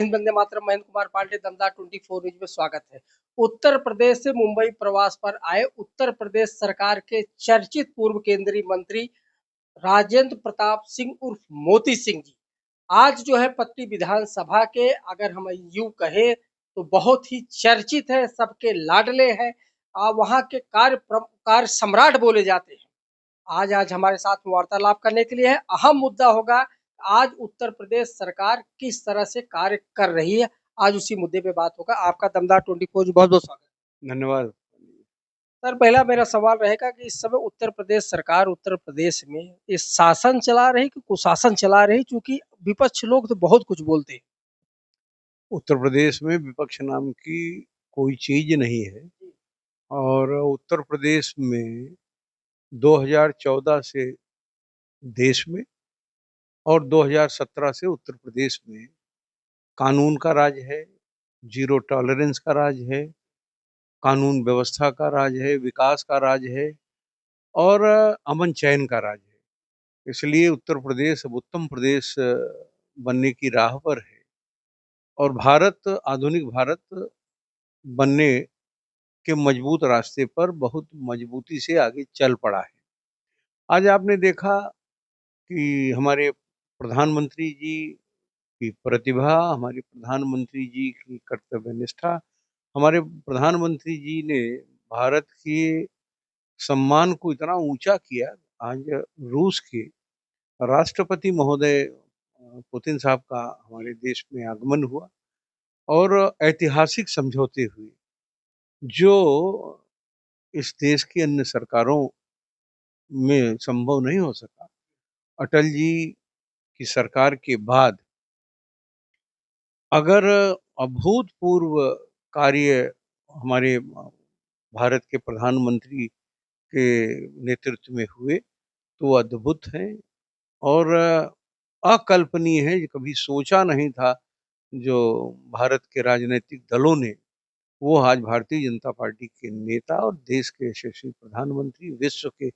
हिंद वंदे मातरम। महेंद्र कुमार पांडे, दमदार 24 न्यूज में स्वागत है। उत्तर प्रदेश से मुंबई प्रवास पर आए उत्तर प्रदेश सरकार के चर्चित पूर्व केंद्रीय मंत्री राजेंद्र प्रताप सिंह उर्फ मोती सिंह जी आज जो है पट्टी विधानसभा के, अगर हम यूं कहें तो बहुत ही चर्चित है, सबके लाडले हैं। वहां के कार्य सम्राट बोले जाते हैं। आज हमारे साथ वार्तालाप करने के लिए है। अहम मुद्दा होगा आज उत्तर प्रदेश सरकार किस तरह से कार्य कर रही है। आज उसी मुद्दे पे बात होगा। आपका दमदार 24 बहुत बहुत स्वागत है। धन्यवाद। सर, पहला मेरा सवाल रहेगा कि इस समय उत्तर प्रदेश सरकार उत्तर प्रदेश में इस शासन चला रही कि कुशासन चला रही, क्योंकि विपक्ष लोग तो बहुत कुछ बोलते हैं। उत्तर प्रदेश में विपक्ष नाम की कोई चीज नहीं है। और उत्तर प्रदेश में 2014 से देश में और 2017 से उत्तर प्रदेश में कानून का राज है, जीरो टॉलरेंस का राज है, कानून व्यवस्था का राज है, विकास का राज है और अमन चैन का राज है। इसलिए उत्तर प्रदेश अब उत्तम प्रदेश बनने की राह पर है और भारत, आधुनिक भारत बनने के मजबूत रास्ते पर बहुत मजबूती से आगे चल पड़ा है। आज आपने देखा कि हमारे प्रधानमंत्री जी की प्रतिभा, हमारे प्रधानमंत्री जी की कर्तव्य निष्ठा, हमारे प्रधानमंत्री जी ने भारत के सम्मान को इतना ऊंचा किया। आज रूस के राष्ट्रपति महोदय पुतिन साहब का हमारे देश में आगमन हुआ और ऐतिहासिक समझौते हुए जो इस देश की अन्य सरकारों में संभव नहीं हो सका। अटल जी की सरकार के बाद अगर अभूतपूर्व कार्य हमारे भारत के प्रधानमंत्री के नेतृत्व में हुए तो अद्भुत हैं और अकल्पनीय है। कभी सोचा नहीं था जो भारत के राजनीतिक दलों ने, वो आज भारतीय जनता पार्टी के नेता और देश के यशस्वी प्रधानमंत्री, विश्व के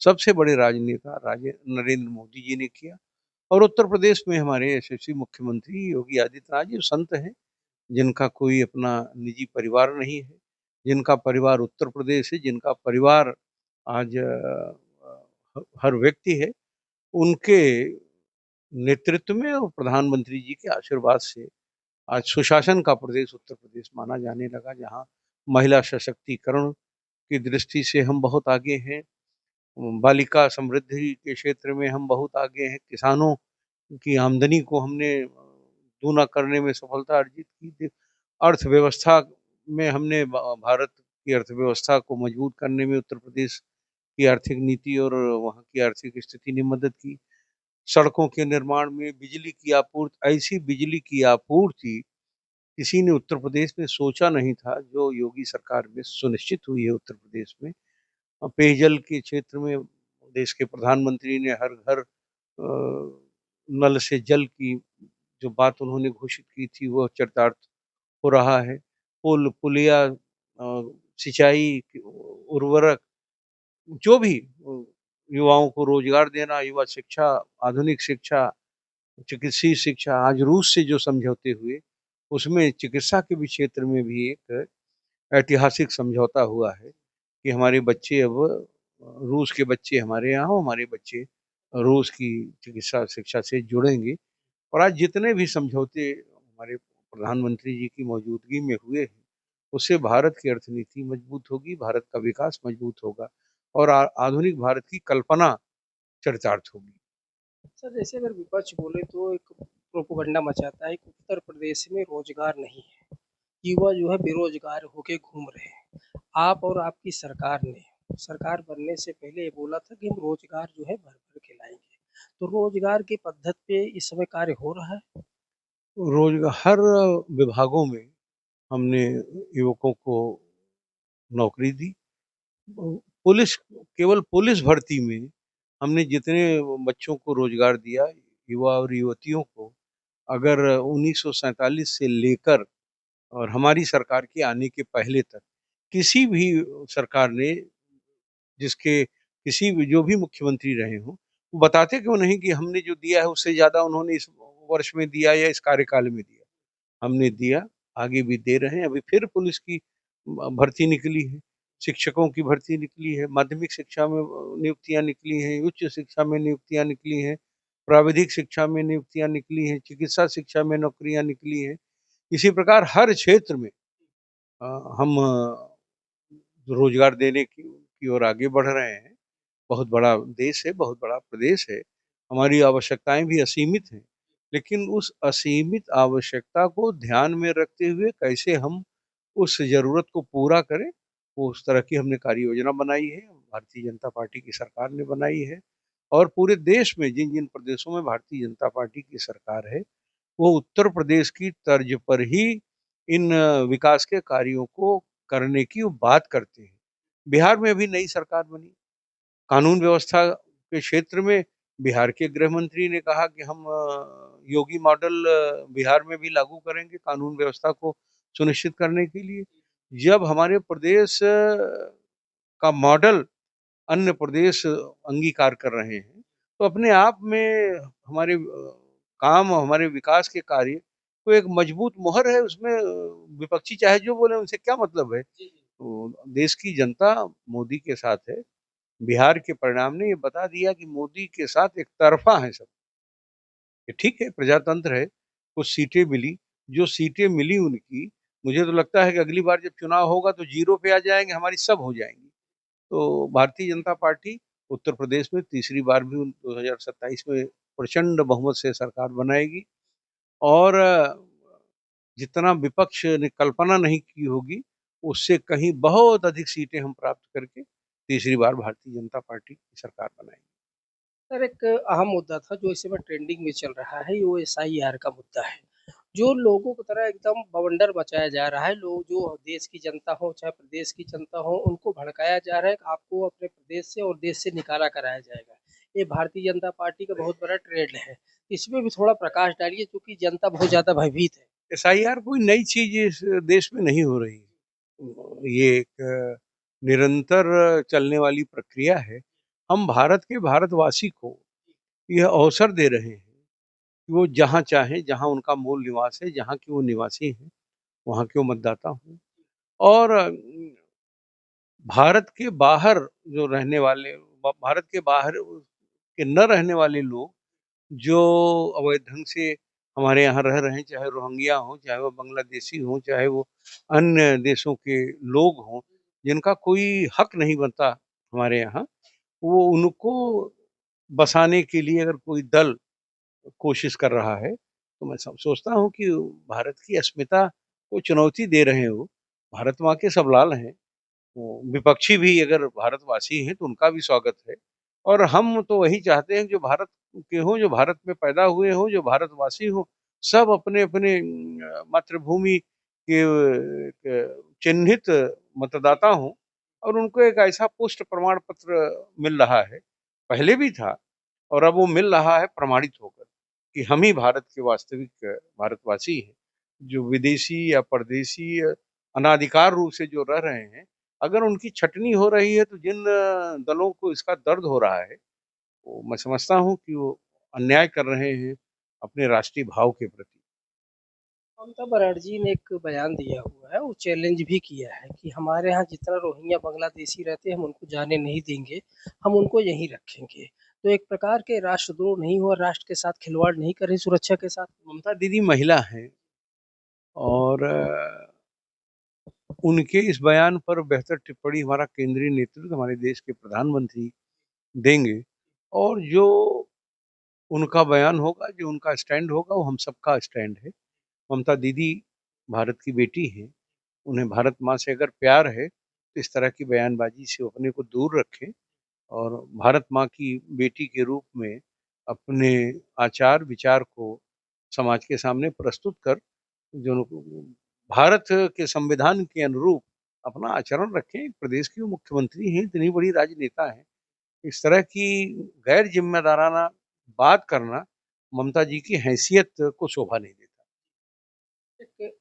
सबसे बड़े राजनेता नरेंद्र मोदी जी ने किया। और उत्तर प्रदेश में हमारे यशस्वी मुख्यमंत्री योगी आदित्यनाथ जी संत हैं, जिनका कोई अपना निजी परिवार नहीं है, जिनका परिवार उत्तर प्रदेश है, जिनका परिवार आज हर व्यक्ति है, उनके नेतृत्व में और प्रधानमंत्री जी के आशीर्वाद से आज सुशासन का प्रदेश उत्तर प्रदेश माना जाने लगा, जहाँ महिला सशक्तिकरण की दृष्टि से हम बहुत आगे हैं, बालिका समृद्धि के क्षेत्र में हम बहुत आगे हैं, किसानों की आमदनी को हमने दूना करने में सफलता अर्जित की, अर्थव्यवस्था में हमने भारत की अर्थव्यवस्था को मजबूत करने में उत्तर प्रदेश की आर्थिक नीति और वहाँ की आर्थिक स्थिति ने मदद की। सड़कों के निर्माण में, बिजली की आपूर्ति, ऐसी बिजली की आपूर्ति किसी ने उत्तर प्रदेश में सोचा नहीं था, जो योगी सरकार में सुनिश्चित हुई है उत्तर प्रदेश में। पेयजल के क्षेत्र में देश के प्रधानमंत्री ने हर घर नल से जल की जो बात उन्होंने घोषित की थी, वह चरितार्थ हो रहा है। पुल पुलिया, सिंचाई, उर्वरक, जो भी युवाओं को रोजगार देना, युवा शिक्षा, आधुनिक शिक्षा, चिकित्सीय शिक्षा, आज रूस से जो समझौते हुए उसमें चिकित्सा के भी क्षेत्र में भी एक ऐतिहासिक समझौता हुआ है कि हमारे बच्चे अब रूस के बच्चे हमारे यहाँ, हमारे बच्चे रूस की चिकित्सा शिक्षा से जुड़ेंगे। और आज जितने भी समझौते हमारे प्रधानमंत्री जी की मौजूदगी में हुए हैं, उससे भारत की अर्थनीति मजबूत होगी, भारत का विकास मजबूत होगा और आधुनिक भारत की कल्पना चरितार्थ होगी। सर, जैसे अगर विपक्ष बोले तो एक प्रोपोगंडा मचाता है कि उत्तर प्रदेश में रोजगार नहीं है, युवा जो है बेरोजगार होके घूम रहे हैं। आप और आपकी सरकार ने सरकार बनने से पहले ये बोला था कि हम रोजगार जो है भर भर के लाएंगे। तो रोजगार की पद्धति पे इस समय कार्य हो रहा है। रोजगार हर विभागों में हमने युवकों को नौकरी दी। पुलिस, केवल पुलिस भर्ती में हमने जितने बच्चों को रोजगार दिया, युवा और युवतियों को, अगर 1947 से लेकर और हमारी सरकार के आने के पहले तक किसी भी सरकार ने, जिसके किसी भी जो भी मुख्यमंत्री रहे हों, वो बताते क्यों नहीं कि हमने जो दिया है उससे ज्यादा उन्होंने इस वर्ष में दिया या इस कार्यकाल में दिया। हमने दिया, आगे भी दे रहे हैं। अभी फिर पुलिस की भर्ती निकली है, शिक्षकों की भर्ती निकली है, माध्यमिक शिक्षा में नियुक्तियाँ निकली हैं, उच्च शिक्षा में नियुक्तियाँ निकली हैं, प्राविधिक शिक्षा में नियुक्तियाँ निकली हैं, चिकित्सा शिक्षा में नौकरियाँ निकली हैं। इसी प्रकार हर क्षेत्र में हम रोजगार देने की ओर आगे बढ़ रहे हैं। बहुत बड़ा देश है, बहुत बड़ा प्रदेश है, हमारी आवश्यकताएं भी असीमित हैं, लेकिन उस असीमित आवश्यकता को ध्यान में रखते हुए कैसे हम उस ज़रूरत को पूरा करें, वो उस तरह की हमने कार्य योजना बनाई है, भारतीय जनता पार्टी की सरकार ने बनाई है। और पूरे देश में जिन-जिन प्रदेशों में भारतीय जनता पार्टी की सरकार है, वो उत्तर प्रदेश की तर्ज पर ही इन विकास के कार्यों को करने की वो बात करते हैं। बिहार में अभी नई सरकार बनी, कानून व्यवस्था के क्षेत्र में बिहार के गृह मंत्री ने कहा कि हम योगी मॉडल बिहार में भी लागू करेंगे कानून व्यवस्था को सुनिश्चित करने के लिए। जब हमारे प्रदेश का मॉडल अन्य प्रदेश अंगीकार कर रहे हैं, तो अपने आप में हमारे काम, हमारे विकास के कार्य को एक मजबूत मुहर है उसमें। विपक्षी चाहे जो बोले उनसे क्या मतलब है? तो देश की जनता मोदी के साथ है। बिहार के परिणाम ने ये बता दिया कि मोदी के साथ एक तरफ़ा है सब। ये ठीक है, प्रजातंत्र है, कुछ सीटें मिली, जो सीटें मिली उनकी, मुझे तो लगता है कि अगली बार जब चुनाव होगा तो ज़ीरो पे आ जाएँगे, हमारी सब हो जाएँगी। तो भारतीय जनता पार्टी उत्तर प्रदेश में तीसरी बार भी 2027 में प्रचंड बहुमत से सरकार बनाएगी। और जितना विपक्ष ने कल्पना नहीं की होगी, उससे कहीं बहुत अधिक सीटें हम प्राप्त करके तीसरी बार भारतीय जनता पार्टी की सरकार बनाएँगे। सर, एक अहम मुद्दा था जो इस समय ट्रेंडिंग में चल रहा है, वो एसआईआर का मुद्दा है। जो लोगों की तरह एकदम बवंडर मचाया जा रहा है, लोग जो देश की जनता हो, चाहे प्रदेश की जनता हो, उनको भड़काया जा रहा है कि आपको अपने प्रदेश से और देश से निकाला कराया जाएगा। ये भारतीय जनता पार्टी का बहुत बड़ा ट्रेंड है। इसमें भी थोड़ा प्रकाश डालिए क्योंकि जनता बहुत ज़्यादा भयभीत है। एसआईआर कोई नई चीज़ इस देश में नहीं हो रही है। ये एक निरंतर चलने वाली प्रक्रिया है। हम भारत के भारतवासी को यह अवसर दे रहे हैं कि वो जहाँ चाहें, जहाँ उनका मूल निवास है, जहाँ के वो निवासी हैं, वहाँ के वो मतदाता हों। और भारत के बाहर जो रहने वाले भारत के बाहर के न रहने वाले लोग जो अवैध ढंग से हमारे यहाँ रह रहे हैं, चाहे रोहिंग्या हों, चाहे वो बांग्लादेशी हों, चाहे वो अन्य देशों के लोग हों, जिनका कोई हक नहीं बनता हमारे यहाँ, वो उनको बसाने के लिए अगर कोई दल कोशिश कर रहा है, तो मैं सोचता हूँ कि भारत की अस्मिता को चुनौती दे रहे हैं वो। भारत माँ के सब लाल हैं। वो विपक्षी भी अगर भारतवासी हैं तो उनका भी स्वागत है। और हम तो वही चाहते हैं जो भारत के हों, जो भारत में पैदा हुए हों, जो भारतवासी हों, सब अपने-अपने मातृभूमि के चिन्हित मतदाता हों और उनको एक ऐसा पुष्ट प्रमाण पत्र मिल रहा है, पहले भी था और अब वो मिल रहा है प्रमाणित होकर कि हम ही भारत के वास्तविक भारतवासी हैं। जो विदेशी या परदेशी अनाधिकार रूप से जो रह रहे हैं, अगर उनकी छँटनी हो रही है तो जिन दलों को इसका दर्द हो रहा है, वो मैं समझता हूँ कि वो अन्याय कर रहे हैं अपने राष्ट्रीय भाव के प्रति। ममता बनर्जी ने एक बयान दिया हुआ है, वो चैलेंज भी किया है कि हमारे यहाँ जितना रोहिंग्या बांग्लादेशी रहते हैं, हम उनको जाने नहीं देंगे, हम उनको यहीं रखेंगे। तो एक प्रकार के राष्ट्रद्रोह नहीं हुआ, राष्ट्र के साथ खिलवाड़ नहीं कर रही सुरक्षा के साथ? ममता दीदी महिला हैं और उनके इस बयान पर बेहतर टिप्पणी हमारा केंद्रीय नेतृत्व, हमारे देश के प्रधानमंत्री देंगे। और जो उनका बयान होगा, जो उनका स्टैंड होगा, वो हम सबका स्टैंड है। ममता दीदी भारत की बेटी हैं, उन्हें भारत माँ से अगर प्यार है, तो इस तरह की बयानबाज़ी से वो अपने को दूर रखें और भारत माँ की बेटी के रूप में अपने आचार-विचार को समाज के सामने प्रस्तुत कर जो भारत के संविधान के अनुरूप अपना आचरण रखें। एक प्रदेश की वो मुख्यमंत्री हैं, इतनी बड़ी राजनेता हैं। इस तरह की गैर ज़िम्मेदाराना बात करना ममता जी की हैसियत को शोभा नहीं देता। एक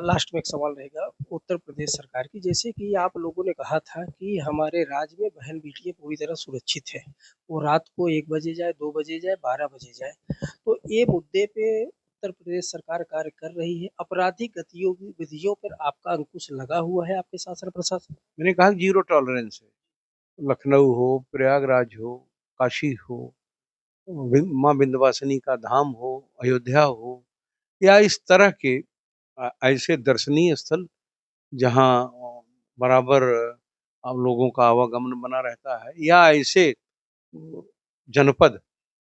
लास्ट में एक सवाल रहेगा उत्तर प्रदेश सरकार की, जैसे कि आप लोगों ने कहा था कि हमारे राज्य में बहन-बेटियाँ पूरी तरह सुरक्षित हैं। वो रात को 1 बजे जाए, 2 बजे जाए, 12 बजे जाए। तो ये मुद्दे पे उत्तर प्रदेश सरकार कार्य कर रही है, आपराधिक गतिविधियों पर आपका अंकुश लगा हुआ है आपके शासन प्रशासन? मैंने कहा जीरो टॉलरेंस है। लखनऊ हो, प्रयागराज हो, काशी हो, माँ विंध्यवासिनी का धाम हो, अयोध्या हो, या इस तरह के ऐसे दर्शनीय स्थल जहाँ बराबर आप लोगों का आवागमन बना रहता है, या ऐसे जनपद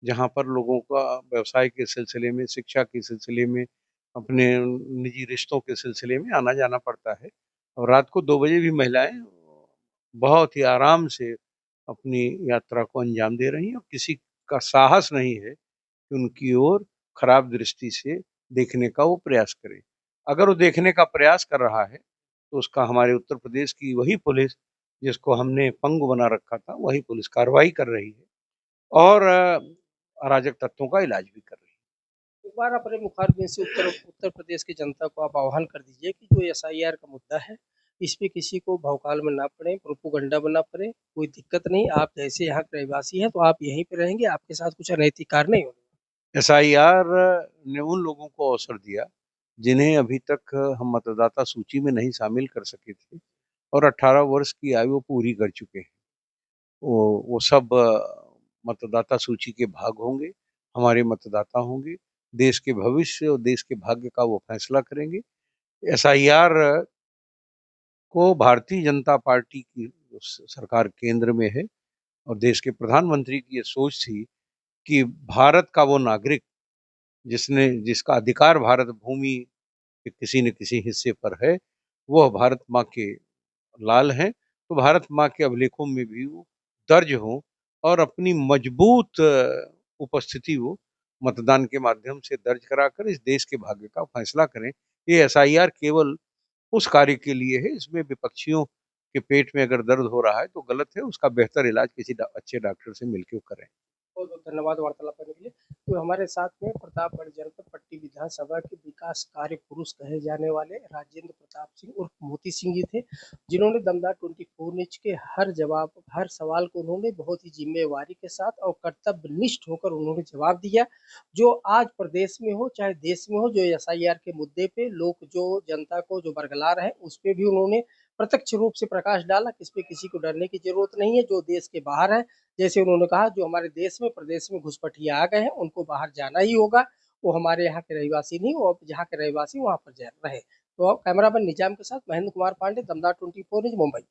जहाँ पर लोगों का व्यवसाय के सिलसिले में, शिक्षा के सिलसिले में, अपने निजी रिश्तों के सिलसिले में आना जाना पड़ता है। और रात को 2 बजे भी महिलाएं बहुत ही आराम से अपनी यात्रा को अंजाम दे रही हैं, और किसी का साहस नहीं है कि उनकी ओर खराब दृष्टि से देखने का वो प्रयास करे। अगर वो देखने का प्रयास कर रहा है तो उसका हमारे उत्तर प्रदेश की वही पुलिस, जिसको हमने पंगु बना रखा था, वही पुलिस कार्रवाई कर रही है और अराजक तत्वों का इलाज भी कर रही है। एक बार अपने मुखारबिन से उत्तर उत्तर प्रदेश की जनता को आप आह्वान कर दीजिए कि जो एसआईआर का मुद्दा है, इस पे किसी को भौकाल में ना पड़े, प्रोपेगेंडा में ना पड़े, कोई दिक्कत नहीं। आप जैसे यहाँ के रहवासी हैं, तो आप यहीं पे रहेंगे, आपके साथ कुछ अनैतिक कार्य नहीं होगा। एसआईआर ने उन लोगों को अवसर दिया जिन्हें अभी तक हम मतदाता सूची में नहीं शामिल कर सके थे, और 18 वर्ष की आयु वो पूरी कर चुके हैं। वो सब मतदाता सूची के भाग होंगे, हमारे मतदाता होंगे, देश के भविष्य और देश के भाग्य का वो फैसला करेंगे। एसआईआर को भारतीय जनता पार्टी की सरकार केंद्र में है, और देश के प्रधानमंत्री की ये सोच थी कि भारत का वो नागरिक जिसका अधिकार भारत भूमि के किसी न किसी हिस्से पर है, वह भारत माँ के लाल हैं, तो भारत माँ के अभिलेखों में भी वो दर्ज हों, और अपनी मजबूत उपस्थिति वो मतदान के माध्यम से दर्ज कराकर इस देश के भाग्य का फैसला करें। ये एसआईआर केवल उस कार्य के लिए है, इसमें विपक्षियों के पेट में अगर दर्द हो रहा है तो गलत है, उसका बेहतर इलाज किसी अच्छे डॉक्टर से मिलकर करें। बहुत बहुत धन्यवाद वार्तालाप करने के लिए। तो हमारे साथ में प्रतापगढ़ जनपद पट्टी विधानसभा के विकास कार्य पुरुष कहे जाने वाले राजेंद्र प्रताप सिंह उर्फ मोती सिंह जी थे, जिन्होंने दमदार 24 न्यूज के हर सवाल को उन्होंने बहुत ही जिम्मेवारी के साथ और कर्तव्यनिष्ठ होकर उन्होंने जवाब दिया। जो आज प्रदेश में हो चाहे देश में हो, जो एसआईआर के मुद्दे पे लोग जो जनता को जो बरगला रहे, उस पर भी उन्होंने प्रत्यक्ष रूप से प्रकाश डाला कि इस पे किसी को डरने की जरूरत नहीं है। जो देश के बाहर है, जैसे उन्होंने कहा, जो हमारे देश में प्रदेश में घुसपैठिए आ गए हैं, उनको बाहर जाना ही होगा। वो हमारे यहाँ के रहवासी नहीं, वो जहाँ के रहवासी वहाँ पर रहे। तो कैमरामैन निजाम के साथ महेंद्र कुमार पांडे, दमदार 24 न्यूज, मुंबई।